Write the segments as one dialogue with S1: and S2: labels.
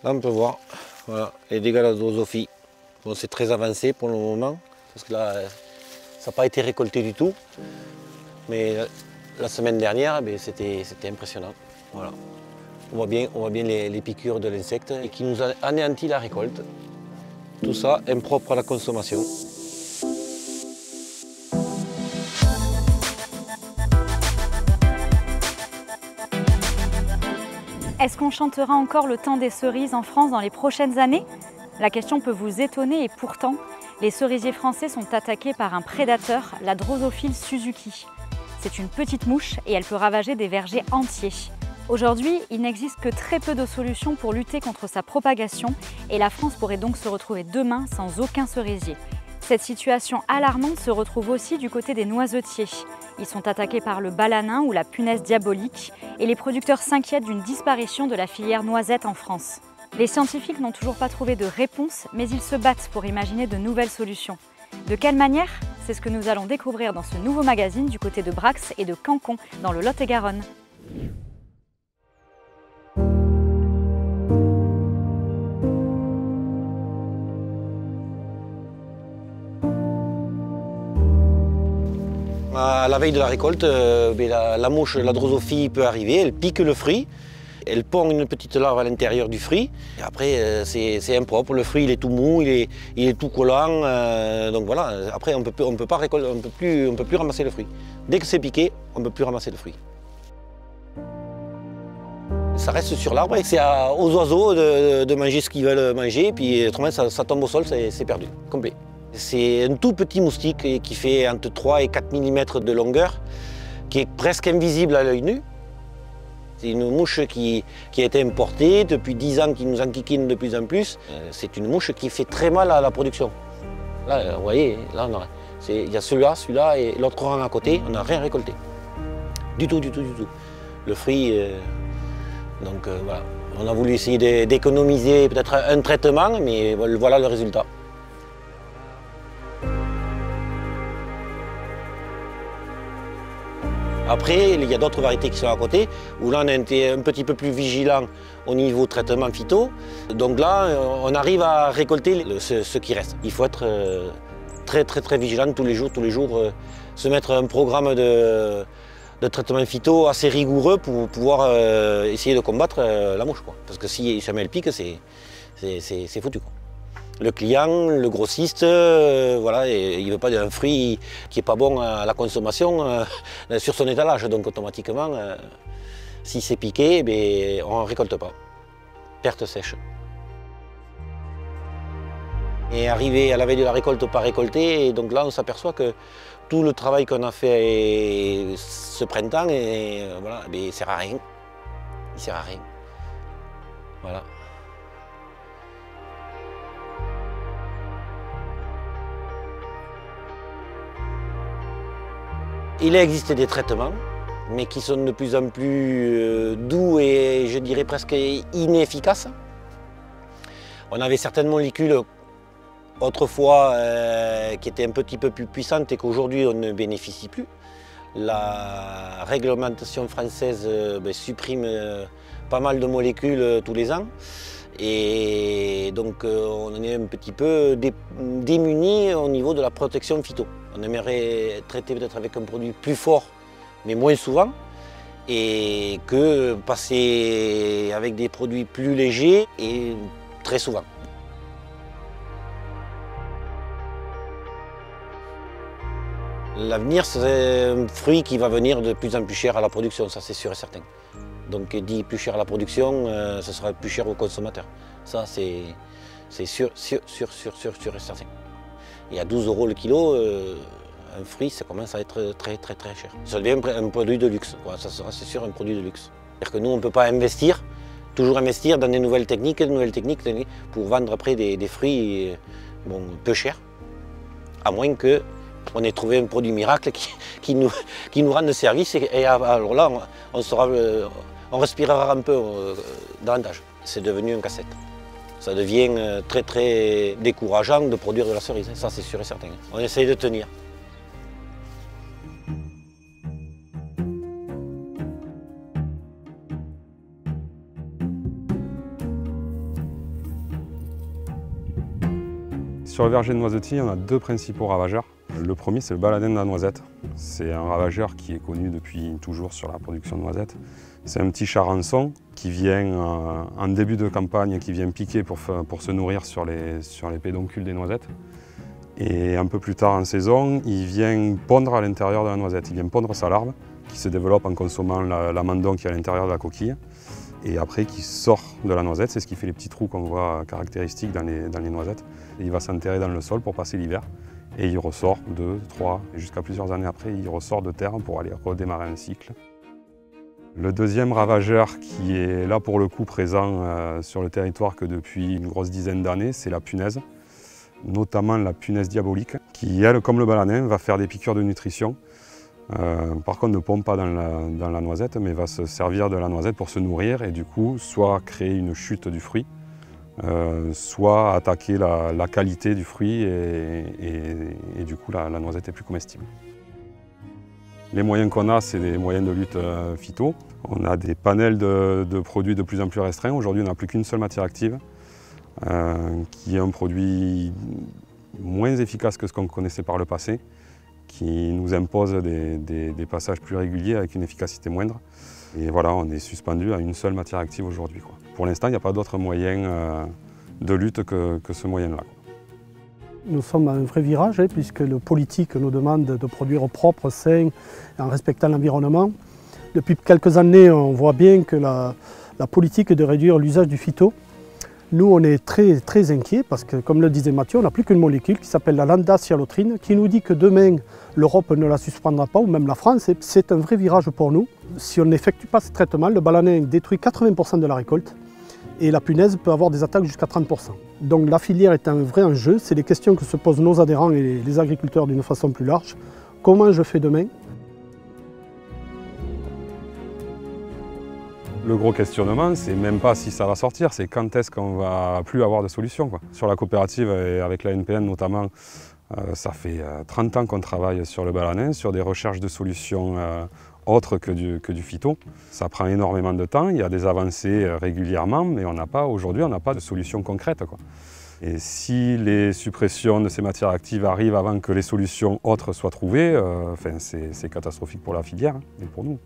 S1: Là on peut voir, voilà, les dégâts de la drosophile. Bon, c'est très avancé pour le moment, parce que là, ça n'a pas été récolté du tout. Mais la semaine dernière, c'était impressionnant. Voilà. On voit bien les piqûres de l'insecte et qui nous a anéanti la récolte. Tout ça impropre à la consommation.
S2: Est-ce qu'on chantera encore le temps des cerises en France dans les prochaines années? La question peut vous étonner et pourtant, les cerisiers français sont attaqués par un prédateur, la Drosophile Suzuki. C'est une petite mouche et elle peut ravager des vergers entiers. Aujourd'hui, il n'existe que très peu de solutions pour lutter contre sa propagation et la France pourrait donc se retrouver demain sans aucun cerisier. Cette situation alarmante se retrouve aussi du côté des noisetiers. Ils sont attaqués par le balanin ou la punaise diabolique et les producteurs s'inquiètent d'une disparition de la filière noisette en France. Les scientifiques n'ont toujours pas trouvé de réponse, mais ils se battent pour imaginer de nouvelles solutions. De quelle manière? C'est ce que nous allons découvrir dans ce nouveau magazine du côté de Brax et de Cancon, dans le Lot-et-Garonne.
S1: À la veille de la récolte, la mouche, la drosophile peut arriver, elle pique le fruit, elle pond une petite larve à l'intérieur du fruit. Et après, c'est impropre, le fruit il est tout mou, il est tout collant. Donc voilà, après on peut pas récolter, on peut plus ramasser le fruit. Dès que c'est piqué, on ne peut plus ramasser le fruit. Ça reste sur l'arbre et c'est aux oiseaux de manger ce qu'ils veulent manger, puis autrement ça tombe au sol, c'est perdu, complet. C'est un tout petit moustique qui fait entre 3 et 4 mm de longueur, qui est presque invisible à l'œil nu. C'est une mouche qui a été importée depuis 10 ans, qui nous enquiquine de plus en plus. C'est une mouche qui fait très mal à la production. Là, vous voyez, là, il y a celui-là et l'autre rang à côté, on n'a rien récolté. Du tout. Le fruit, donc voilà. On a voulu essayer d'économiser peut-être un traitement, mais voilà le résultat. Après, il y a d'autres variétés qui sont à côté, où là on a été un petit peu plus vigilant au niveau traitement phyto. Donc là, on arrive à récolter ce qui reste. Il faut être très vigilant tous les jours, se mettre un programme de traitement phyto assez rigoureux pour pouvoir essayer de combattre la mouche, quoi. Parce que si jamais elle pique, c'est foutu, quoi. Le client, le grossiste, voilà, il ne veut pas d'un fruit qui n'est pas bon à la consommation sur son étalage. Donc automatiquement, si c'est piqué, on ne récolte pas. Perte sèche. Et arrivé à la veille de la récolte, pas récolté, et donc là on s'aperçoit que tout le travail qu'on a fait ce printemps, voilà, il ne sert à rien. Il sert à rien. Voilà. Il existe des traitements, mais qui sont de plus en plus doux et je dirais presque inefficaces. On avait certaines molécules autrefois qui étaient un petit peu plus puissantes et qu'aujourd'hui on ne bénéficie plus. La réglementation française supprime pas mal de molécules tous les ans. Et donc on est un petit peu démunis au niveau de la protection phyto. On aimerait traiter peut-être avec un produit plus fort, mais moins souvent, et que passer avec des produits plus légers et très souvent. L'avenir, c'est un fruit qui va venir de plus en plus cher à la production, ça c'est sûr et certain. Donc dit plus cher à la production, ce sera plus cher aux consommateurs. Ça c'est sûr et certain. Et à 12 € le kilo, un fruit, ça commence à être très cher. Ça devient un produit de luxe, quoi. Ça sera c'est sûr un produit de luxe. C'est-à-dire que nous, on ne peut pas toujours investir dans des nouvelles techniques pour vendre après des fruits peu chers, à moins qu'on ait trouvé un produit miracle qui nous rende service et alors là, on respirera un peu davantage. C'est devenu un casse-tête. Ça devient très décourageant de produire de la cerise, ça c'est sûr et certain. On essaye de tenir.
S3: Sur le verger de noisetier, on a deux principaux ravageurs. Le premier, c'est le baladin de la noisette. C'est un ravageur qui est connu depuis toujours sur la production de noisettes. C'est un petit charançon qui vient en début de campagne, qui vient piquer pour se nourrir sur les pédoncules des noisettes. Et un peu plus tard en saison, il vient pondre à l'intérieur de la noisette. Il vient pondre sa larve, qui se développe en consommant l'amandon qui est à l'intérieur de la coquille. Et après, qui sort de la noisette, c'est ce qui fait les petits trous qu'on voit caractéristiques dans les noisettes. Et il va s'enterrer dans le sol pour passer l'hiver. Et il ressort 2, 3, et jusqu'à plusieurs années après, il ressort de terre pour aller redémarrer un cycle. Le deuxième ravageur qui est là pour le coup présent sur le territoire que depuis une grosse dizaine d'années, c'est la punaise, notamment la punaise diabolique, qui elle, comme le baladin, va faire des piqûres de nutrition. Par contre ne pompe pas dans la noisette, mais va se servir de la noisette pour se nourrir et du coup soit créer une chute du fruit, soit attaquer la qualité du fruit et du coup la noisette est plus comestible. Les moyens qu'on a, c'est des moyens de lutte phyto. On a des panels de produits de plus en plus restreints. Aujourd'hui, on n'a plus qu'une seule matière active, qui est un produit moins efficace que ce qu'on connaissait par le passé, qui nous impose des passages plus réguliers avec une efficacité moindre. Et voilà, on est suspendu à une seule matière active aujourd'hui. Pour l'instant, il n'y a pas d'autre moyen de lutte que ce moyen-là.
S4: Nous sommes à un vrai virage, puisque le politique nous demande de produire propre, sain, en respectant l'environnement. Depuis quelques années, on voit bien que la politique est de réduire l'usage du phyto. Nous, on est très inquiets parce que, comme le disait Mathieu, on n'a plus qu'une molécule qui s'appelle la lambda-cyhalotrine, qui nous dit que demain, l'Europe ne la suspendra pas, ou même la France. C'est un vrai virage pour nous. Si on n'effectue pas ce traitement, le baladin détruit 80% de la récolte et la punaise peut avoir des attaques jusqu'à 30%. Donc la filière est un vrai enjeu. C'est les questions que se posent nos adhérents et les agriculteurs d'une façon plus large. Comment je fais demain ?
S3: Le gros questionnement, c'est même pas si ça va sortir, c'est quand est-ce qu'on va plus avoir de solution. Sur la coopérative et avec la NPN notamment, ça fait 30 ans qu'on travaille sur le baladin, sur des recherches de solutions autres que du phyto. Ça prend énormément de temps, il y a des avancées régulièrement, mais aujourd'hui on n'a pas de solution concrète. Et si les suppressions de ces matières actives arrivent avant que les solutions autres soient trouvées, c'est catastrophique pour la filière et pour nous.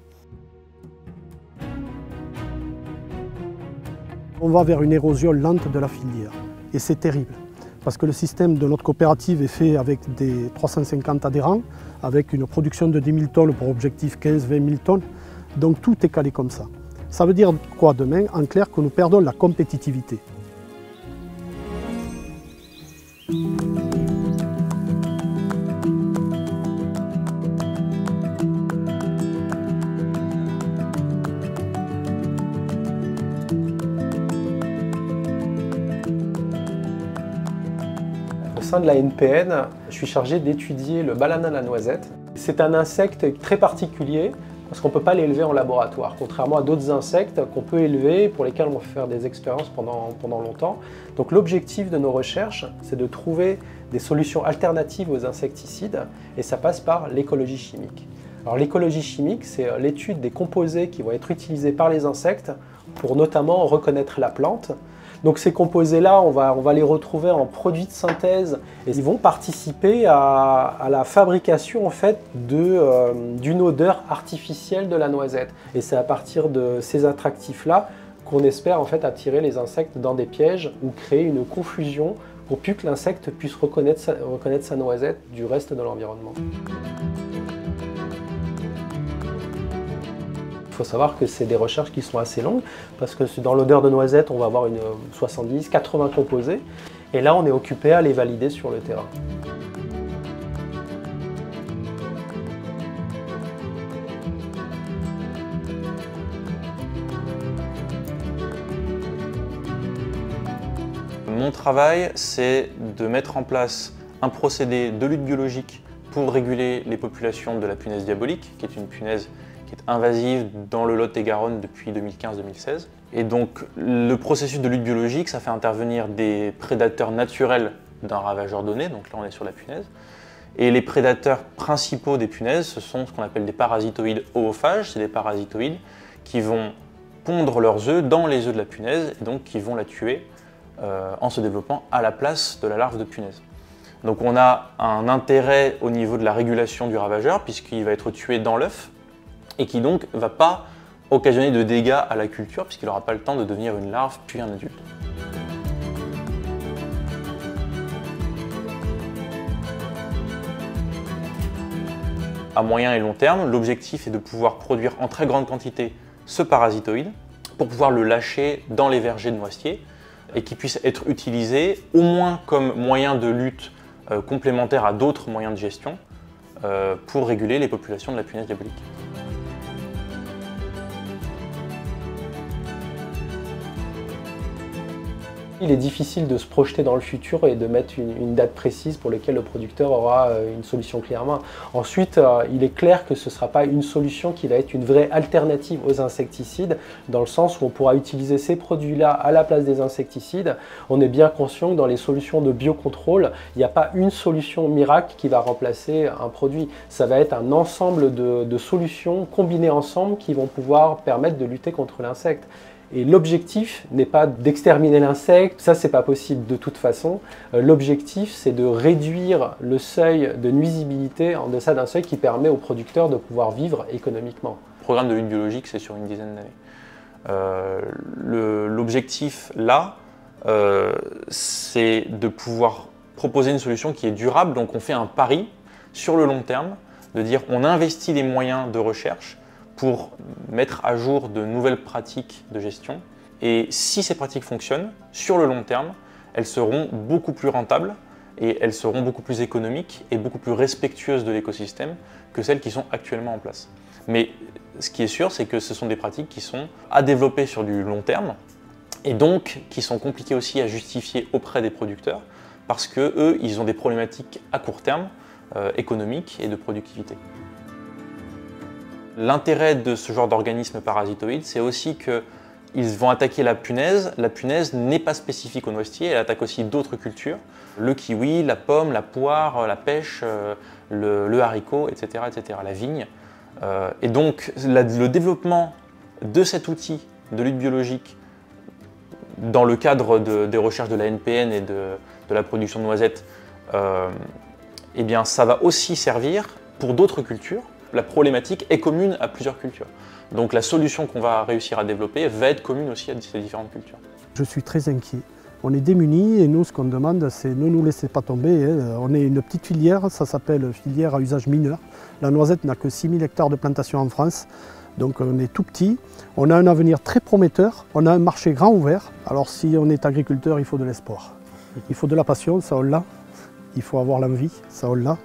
S4: On va vers une érosion lente de la filière et c'est terrible parce que le système de notre coopérative est fait avec des 350 adhérents, avec une production de 10 000 tonnes pour objectif 15-20 000 tonnes, donc tout est calé comme ça. Ça veut dire quoi demain? En clair, que nous perdons la compétitivité.
S5: Au sein de la NPN, je suis chargé d'étudier le baladin à la noisette. C'est un insecte très particulier parce qu'on ne peut pas l'élever en laboratoire, contrairement à d'autres insectes qu'on peut élever, pour lesquels on va faire des expériences pendant longtemps. Donc l'objectif de nos recherches, c'est de trouver des solutions alternatives aux insecticides et ça passe par l'écologie chimique. Alors l'écologie chimique, c'est l'étude des composés qui vont être utilisés par les insectes pour notamment reconnaître la plante. Donc ces composés-là, on va les retrouver en produits de synthèse et ils vont participer à la fabrication en fait, d'une odeur artificielle de la noisette. Et c'est à partir de ces attractifs-là qu'on espère en fait, attirer les insectes dans des pièges ou créer une confusion pour plus que l'insecte puisse reconnaître sa noisette du reste de l'environnement. Il faut savoir que c'est des recherches qui sont assez longues parce que dans l'odeur de noisette, on va avoir 70-80 composés et là on est occupé à les valider sur le terrain.
S6: Mon travail, c'est de mettre en place un procédé de lutte biologique pour réguler les populations de la punaise diabolique, qui est une punaise qui est invasive dans le Lot-et-Garonne depuis 2015-2016. Et donc le processus de lutte biologique, ça fait intervenir des prédateurs naturels d'un ravageur donné, donc là on est sur la punaise. Et les prédateurs principaux des punaises, ce sont ce qu'on appelle des parasitoïdes oophages, c'est des parasitoïdes qui vont pondre leurs œufs dans les œufs de la punaise et donc qui vont la tuer en se développant à la place de la larve de punaise. Donc on a un intérêt au niveau de la régulation du ravageur puisqu'il va être tué dans l'œuf et qui donc ne va pas occasionner de dégâts à la culture puisqu'il n'aura pas le temps de devenir une larve puis un adulte. À moyen et long terme, l'objectif est de pouvoir produire en très grande quantité ce parasitoïde pour pouvoir le lâcher dans les vergers de noisetiers et qu'il puisse être utilisé au moins comme moyen de lutte complémentaire à d'autres moyens de gestion pour réguler les populations de la punaise diabolique.
S5: Il est difficile de se projeter dans le futur et de mettre une date précise pour laquelle le producteur aura une solution clé en main. Ensuite, il est clair que ce ne sera pas une solution qui va être une vraie alternative aux insecticides, dans le sens où on pourra utiliser ces produits-là à la place des insecticides. On est bien conscient que dans les solutions de biocontrôle, il n'y a pas une solution miracle qui va remplacer un produit. Ça va être un ensemble de solutions combinées ensemble qui vont pouvoir permettre de lutter contre l'insecte. Et l'objectif n'est pas d'exterminer l'insecte, ça c'est pas possible de toute façon. L'objectif c'est de réduire le seuil de nuisibilité en deçà d'un seuil qui permet aux producteurs de pouvoir vivre économiquement.
S6: Le programme de lutte biologique c'est sur une dizaine d'années. L'objectif là, c'est de pouvoir proposer une solution qui est durable, donc on fait un pari sur le long terme, de dire on investit les moyens de recherche pour mettre à jour de nouvelles pratiques de gestion. Et si ces pratiques fonctionnent, sur le long terme, elles seront beaucoup plus rentables et elles seront beaucoup plus économiques et beaucoup plus respectueuses de l'écosystème que celles qui sont actuellement en place. Mais ce qui est sûr, c'est que ce sont des pratiques qui sont à développer sur du long terme et donc qui sont compliquées aussi à justifier auprès des producteurs parce qu'eux, ils ont des problématiques à court terme, économiques et de productivité. L'intérêt de ce genre d'organismes parasitoïdes, c'est aussi qu'ils vont attaquer la punaise. La punaise n'est pas spécifique au noisetier, elle attaque aussi d'autres cultures. Le kiwi, la pomme, la poire, la pêche, le haricot, etc., etc., la vigne. Et donc le développement de cet outil de lutte biologique dans le cadre des recherches de la NPN et de la production de noisettes, eh bien, ça va aussi servir pour d'autres cultures. La problématique est commune à plusieurs cultures. Donc la solution qu'on va réussir à développer va être commune aussi à ces différentes cultures.
S4: Je suis très inquiet. On est démunis et nous, ce qu'on demande, c'est ne nous laissez pas tomber. On est une petite filière, ça s'appelle filière à usage mineur. La noisette n'a que 6000 hectares de plantation en France, donc on est tout petit. On a un avenir très prometteur, on a un marché grand ouvert. Alors si on est agriculteur, il faut de l'espoir. Il faut de la passion, ça on l'a. Il faut avoir l'envie, ça on l'a.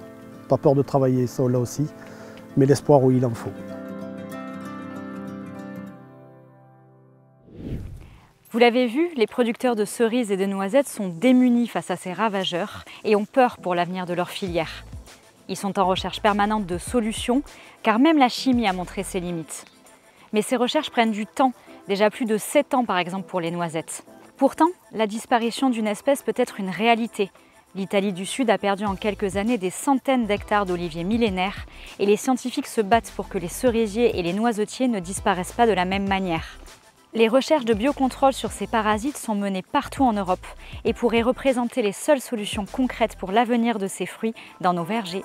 S4: Pas peur de travailler, ça on l'a aussi. Mais l'espoir, oui, il en faut.
S2: Vous l'avez vu, les producteurs de cerises et de noisettes sont démunis face à ces ravageurs et ont peur pour l'avenir de leur filière. Ils sont en recherche permanente de solutions, car même la chimie a montré ses limites. Mais ces recherches prennent du temps, déjà plus de 7 ans par exemple pour les noisettes. Pourtant, la disparition d'une espèce peut être une réalité. L'Italie du Sud a perdu en quelques années des centaines d'hectares d'oliviers millénaires et les scientifiques se battent pour que les cerisiers et les noisetiers ne disparaissent pas de la même manière. Les recherches de biocontrôle sur ces parasites sont menées partout en Europe et pourraient représenter les seules solutions concrètes pour l'avenir de ces fruits dans nos vergers.